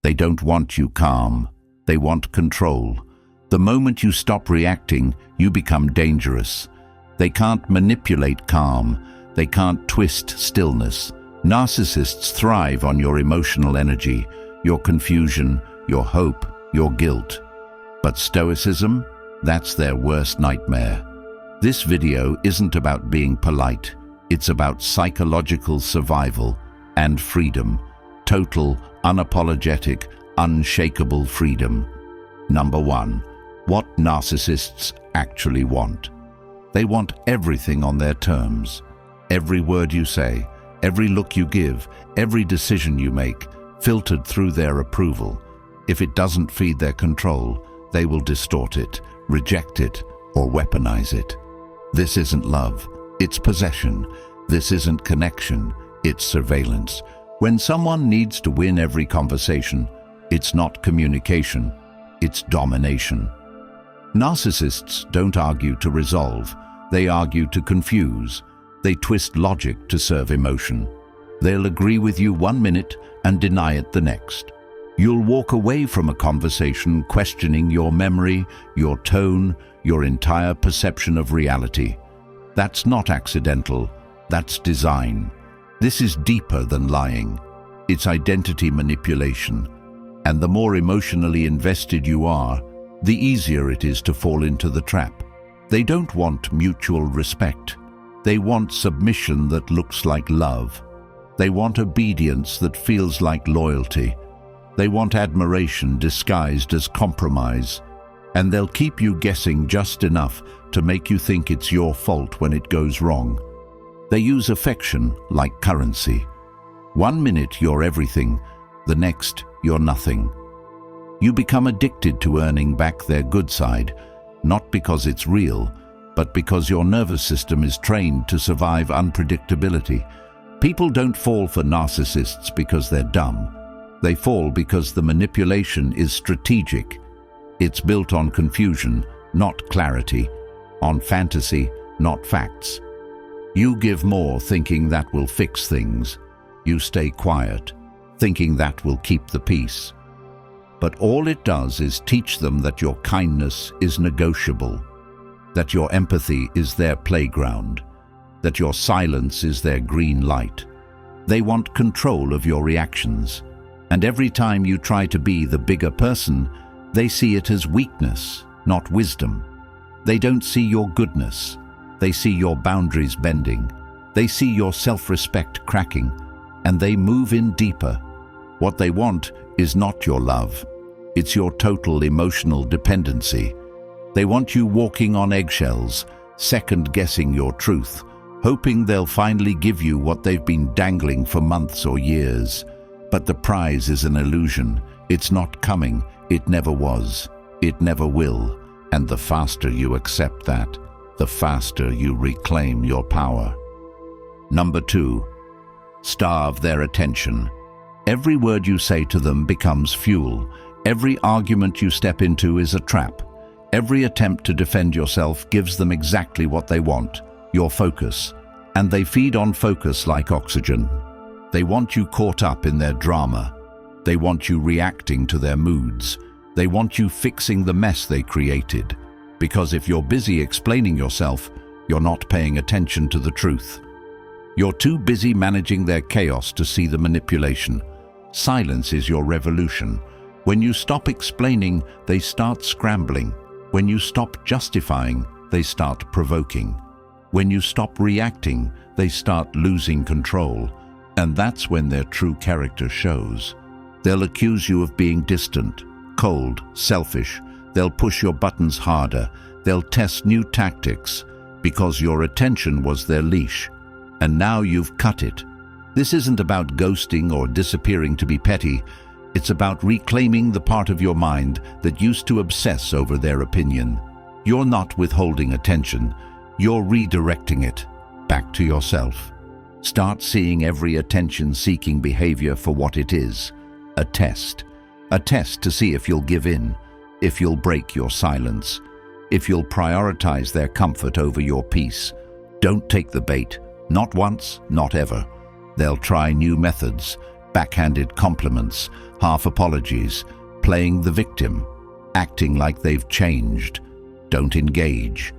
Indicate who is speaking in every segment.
Speaker 1: They don't want you calm. They want control. The moment you stop reacting, you become dangerous. They can't manipulate calm. They can't twist stillness. Narcissists thrive on your emotional energy, your confusion, your hope, your guilt. But Stoicism? That's their worst nightmare. This video isn't about being polite. It's about psychological survival and freedom. Total, unapologetic, unshakable freedom. Number 1. What narcissists actually want. They want everything on their terms. Every word you say, every look you give, every decision you make, filtered through their approval. If it doesn't feed their control, they will distort it, reject it, or weaponize it. This isn't love, it's possession. This isn't connection, it's surveillance. When someone needs to win every conversation, it's not communication, it's domination. Narcissists don't argue to resolve, they argue to confuse. They twist logic to serve emotion. They'll agree with you 1 minute and deny it the next. You'll walk away from a conversation questioning your memory, your tone, your entire perception of reality. That's not accidental, that's design. This is deeper than lying. It's identity manipulation. And the more emotionally invested you are, the easier it is to fall into the trap. They don't want mutual respect. They want submission that looks like love. They want obedience that feels like loyalty. They want admiration disguised as compromise. And they'll keep you guessing just enough to make you think it's your fault when it goes wrong. They use affection like currency. 1 minute you're everything, the next you're nothing. You become addicted to earning back their good side, not because it's real, but because your nervous system is trained to survive unpredictability. People don't fall for narcissists because they're dumb. They fall because the manipulation is strategic. It's built on confusion, not clarity, on fantasy, not facts. You give more thinking that will fix things. You stay quiet, thinking that will keep the peace. But all it does is teach them that your kindness is negotiable, that your empathy is their playground, that your silence is their green light. They want control of your reactions, and every time you try to be the bigger person, they see it as weakness, not wisdom. They don't see your goodness. They see your boundaries bending. They see your self-respect cracking, and they move in deeper. What they want is not your love. It's your total emotional dependency. They want you walking on eggshells, second-guessing your truth, hoping they'll finally give you what they've been dangling for months or years. But the prize is an illusion. It's not coming. It never was. It never will. And the faster you accept that, the faster you reclaim your power. Number 2. Starve their attention. Every word you say to them becomes fuel. Every argument you step into is a trap. Every attempt to defend yourself gives them exactly what they want, your focus. And they feed on focus like oxygen. They want you caught up in their drama. They want you reacting to their moods. They want you fixing the mess they created. Because if you're busy explaining yourself, you're not paying attention to the truth. You're too busy managing their chaos to see the manipulation. Silence is your revolution. When you stop explaining, they start scrambling. When you stop justifying, they start provoking. When you stop reacting, they start losing control. And that's when their true character shows. They'll accuse you of being distant, cold, selfish. They'll push your buttons harder. They'll test new tactics because your attention was their leash. And now you've cut it. This isn't about ghosting or disappearing to be petty. It's about reclaiming the part of your mind that used to obsess over their opinion. You're not withholding attention. You're redirecting it back to yourself. Start seeing every attention-seeking behavior for what it is. A test. A test to see if you'll give in, if you'll break your silence, if you'll prioritize their comfort over your peace. Don't take the bait. Not once, not ever. They'll try new methods, backhanded compliments, half apologies, playing the victim, acting like they've changed. Don't engage.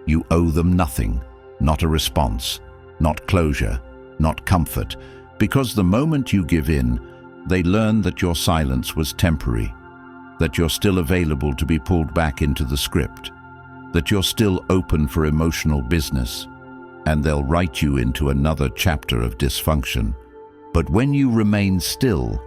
Speaker 1: You owe them nothing, not a response, not closure, not comfort, because the moment you give in, they learn that your silence was temporary, that you're still available to be pulled back into the script, that you're still open for emotional business, and they'll write you into another chapter of dysfunction. But when you remain still,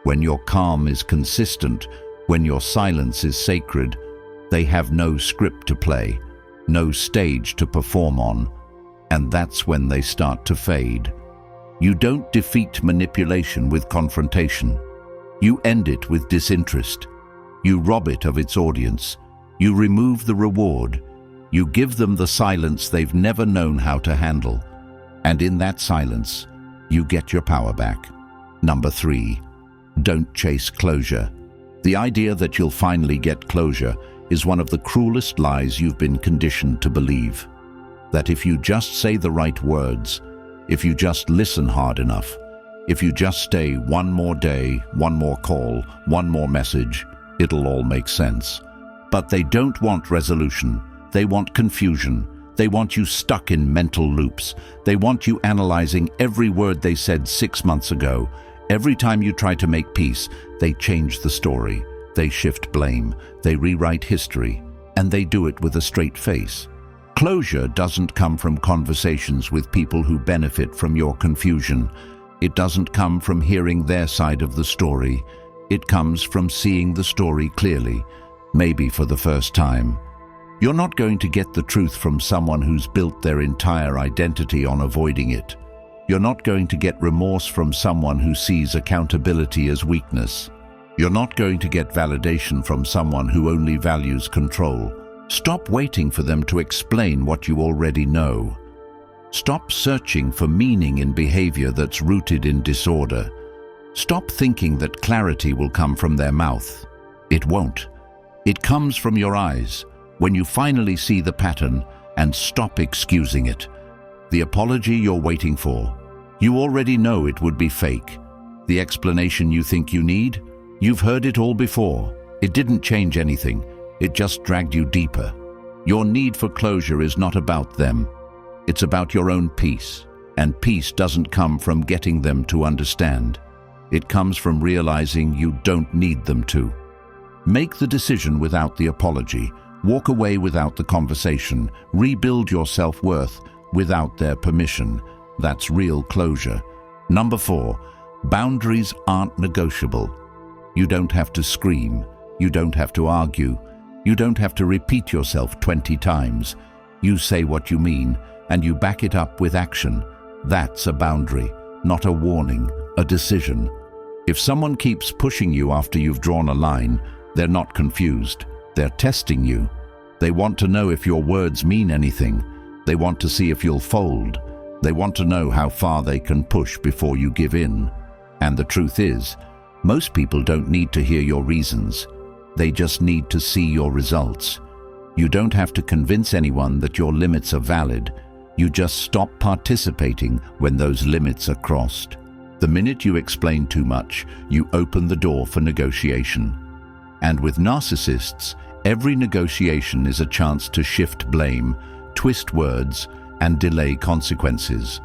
Speaker 1: when your calm is consistent, when your silence is sacred, they have no script to play, no stage to perform on, and that's when they start to fade. You don't defeat manipulation with confrontation. You end it with disinterest. You rob it of its audience. You remove the reward. You give them the silence they've never known how to handle. And in that silence, you get your power back. Number 3, don't chase closure. The idea that you'll finally get closure is one of the cruelest lies you've been conditioned to believe. That if you just say the right words, if you just listen hard enough, if you just stay one more day, one more call, one more message, it'll all make sense. But they don't want resolution. They want confusion. They want you stuck in mental loops. They want you analyzing every word they said 6 months ago. Every time you try to make peace, they change the story. They shift blame. They rewrite history. And they do it with a straight face. Closure doesn't come from conversations with people who benefit from your confusion. It doesn't come from hearing their side of the story. It comes from seeing the story clearly, maybe for the first time. You're not going to get the truth from someone who's built their entire identity on avoiding it. You're not going to get remorse from someone who sees accountability as weakness. You're not going to get validation from someone who only values control. Stop waiting for them to explain what you already know. Stop searching for meaning in behavior that's rooted in disorder. Stop thinking that clarity will come from their mouth. It won't. It comes from your eyes, when you finally see the pattern and stop excusing it. The apology you're waiting for, you already know it would be fake. The explanation you think you need, you've heard it all before. It didn't change anything. It just dragged you deeper. Your need for closure is not about them. It's about your own peace. And peace doesn't come from getting them to understand. It comes from realizing you don't need them to. Make the decision without the apology. Walk away without the conversation. Rebuild your self-worth without their permission. That's real closure. Number 4, boundaries aren't negotiable. You don't have to scream. You don't have to argue. You don't have to repeat yourself 20 times. You say what you mean, and you back it up with action. That's a boundary, not a warning, a decision. If someone keeps pushing you after you've drawn a line, they're not confused. They're testing you. They want to know if your words mean anything. They want to see if you'll fold. They want to know how far they can push before you give in. And the truth is, most people don't need to hear your reasons. They just need to see your results. You don't have to convince anyone that your limits are valid. You just stop participating when those limits are crossed. The minute you explain too much, you open the door for negotiation. And with narcissists, every negotiation is a chance to shift blame, twist words, and delay consequences.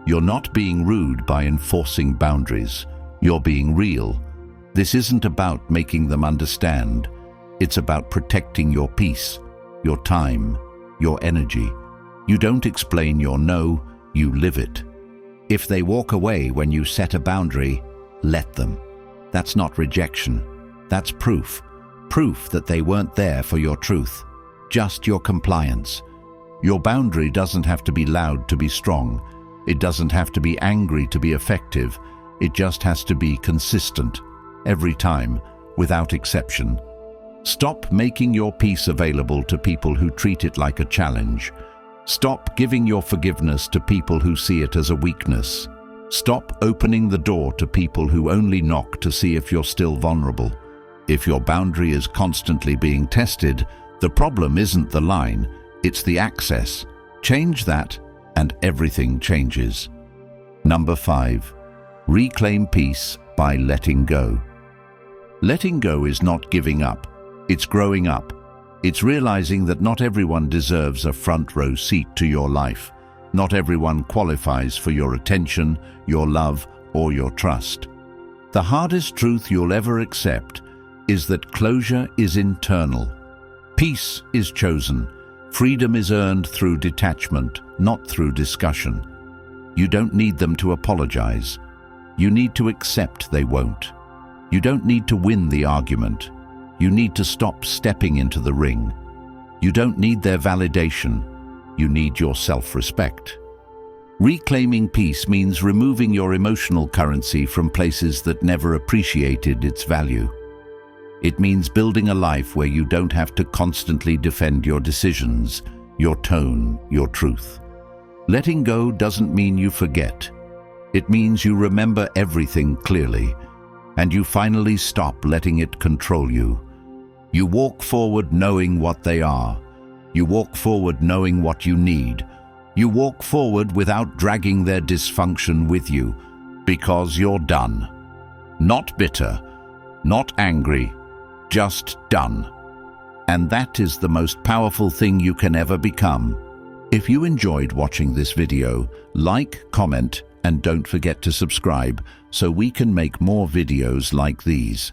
Speaker 1: You're not being rude by enforcing boundaries. You're being real. This isn't about making them understand. It's about protecting your peace, your time, your energy. You don't explain your no, you live it. If they walk away when you set a boundary, let them. That's not rejection. That's proof. Proof that they weren't there for your truth, just your compliance. Your boundary doesn't have to be loud to be strong. It doesn't have to be angry to be effective. It just has to be consistent, every time, without exception. Stop making your peace available to people who treat it like a challenge. Stop giving your forgiveness to people who see it as a weakness. Stop opening the door to people who only knock to see if you're still vulnerable. If your boundary is constantly being tested, the problem isn't the line, it's the access. Change that, and everything changes. Number 5. Reclaim peace by letting go. Letting go is not giving up. It's growing up. It's realizing that not everyone deserves a front row seat to your life. Not everyone qualifies for your attention, your love, or your trust. The hardest truth you'll ever accept is that closure is internal. Peace is chosen. Freedom is earned through detachment, not through discussion. You don't need them to apologize. You need to accept they won't. You don't need to win the argument. You need to stop stepping into the ring. You don't need their validation. You need your self-respect. Reclaiming peace means removing your emotional currency from places that never appreciated its value. It means building a life where you don't have to constantly defend your decisions, your tone, your truth. Letting go doesn't mean you forget. It means you remember everything clearly, and you finally stop letting it control you. You walk forward knowing what they are. You walk forward knowing what you need. You walk forward without dragging their dysfunction with you, because you're done. Not bitter, not angry, just done. And that is the most powerful thing you can ever become. If you enjoyed watching this video, like, comment, and don't forget to subscribe so we can make more videos like these.